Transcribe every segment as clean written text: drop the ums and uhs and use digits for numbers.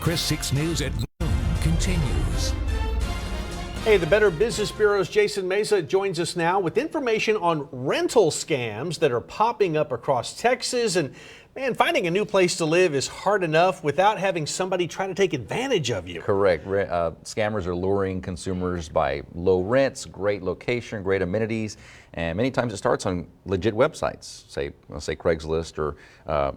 Chris 6 News at noon continues. Hey, the Better Business Bureau's Jason Meza joins us now with information on rental scams that are popping up across Texas. And man, finding a new place to live is hard enough without having somebody try to take advantage of you. Correct. Scammers are luring consumers by low rents, great location, great amenities, and many times it starts on legit websites, say Craigslist or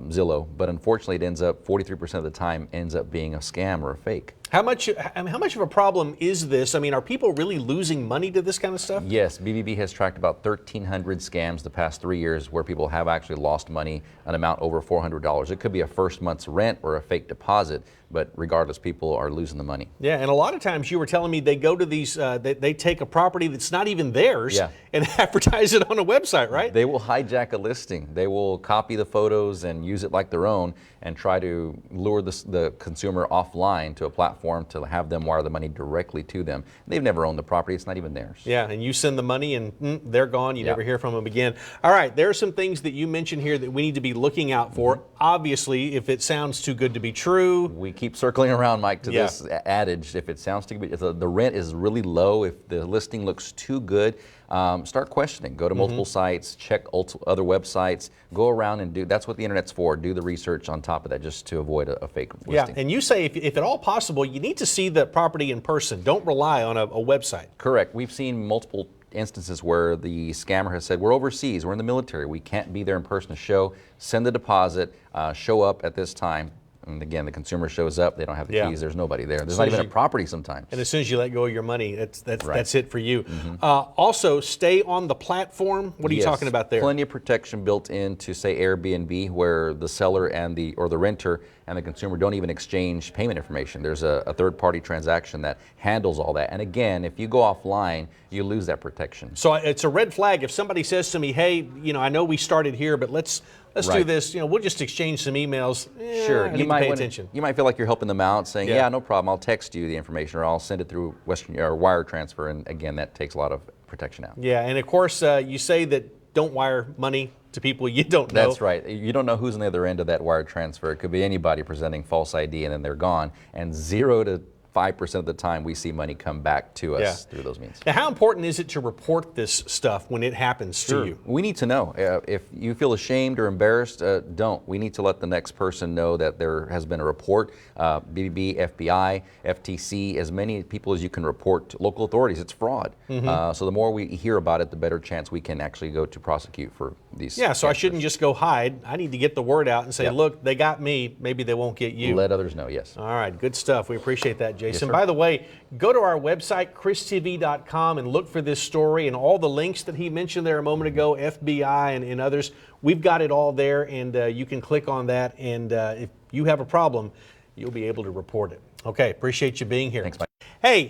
Zillow. But unfortunately, it ends up 43% of the time ends up being a scam or a fake. How much of a problem is this? I mean, are people really losing money to this kind of stuff? Yes, BBB has tracked about 1,300 scams the past 3 years where people have actually lost money, an amount over $400. It could be a first month's rent or a fake deposit, but regardless, people are losing the money. Yeah, and a lot of times you were telling me they go to these, they take a property that's not even theirs and advertise it on a website, right? They will hijack a listing. They will copy the photos and use it like their own and try to lure the consumer offline to a platform to have them wire the money directly to them. They've never owned the property. It's not even theirs. Yeah, and you send the money and they're gone. You never hear from them again. All right, there are some things that you mentioned here that we need to be looking out for. Obviously, if it sounds too good to be true. We keep circling around, Mike, to this adage. If it sounds too good, if the rent is really low, if the listing looks too good, start questioning. Go to multiple sites, check other websites, go around and that's what the internet's for. Do the research on top of that just to avoid a fake listing. Yeah, and you say if at all possible, you need to see the property in person. Don't rely on a website. Correct. We've seen multiple instances where the scammer has said, we're overseas, we're in the military, we can't be there in person to show, send the deposit, show up at this time. And again, the consumer shows up, they don't have the keys, there's nobody there. There's not even a property sometimes. And as soon as you let go of your money, that's it for you. Also, stay on the platform. What are you talking about there? Plenty of protection built into, say, Airbnb, where the seller and the renter and the consumer don't even exchange payment information. There's a third-party transaction that handles all that. And again, if you go offline, you lose that protection. So it's a red flag if somebody says to me, hey, I know we started here, but let's do this. We'll just exchange some emails. Sure. I need to pay attention. You might feel like you're helping them out, saying, yeah, no problem, I'll text you the information, or I'll send it through wire transfer. And again, that takes a lot of protection out. Yeah, and of course, you say that don't wire money to people you don't know. That's right. You don't know who's on the other end of that wire transfer. It could be anybody presenting false ID and then they're gone. And 0 to 5% of the time we see money come back to us through those means. Now, how important is it to report this stuff when it happens to you? We need to know. If you feel ashamed or embarrassed, don't. We need to let the next person know that there has been a report. BBB, FBI, FTC, as many people as you can report to local authorities. It's fraud. So the more we hear about it, the better chance we can actually go to prosecute for these. Yeah, so I shouldn't just go hide. I need to get the word out and say, look, they got me. Maybe they won't get you. Let others know, yes. All right, good stuff. We appreciate that, Jason. Yes, by the way, go to our website, christv.com, and look for this story and all the links that he mentioned there a moment ago, FBI and others. We've got it all there, and you can click on that. And if you have a problem, you'll be able to report it. Okay, appreciate you being here. Thanks, Mike. Hey.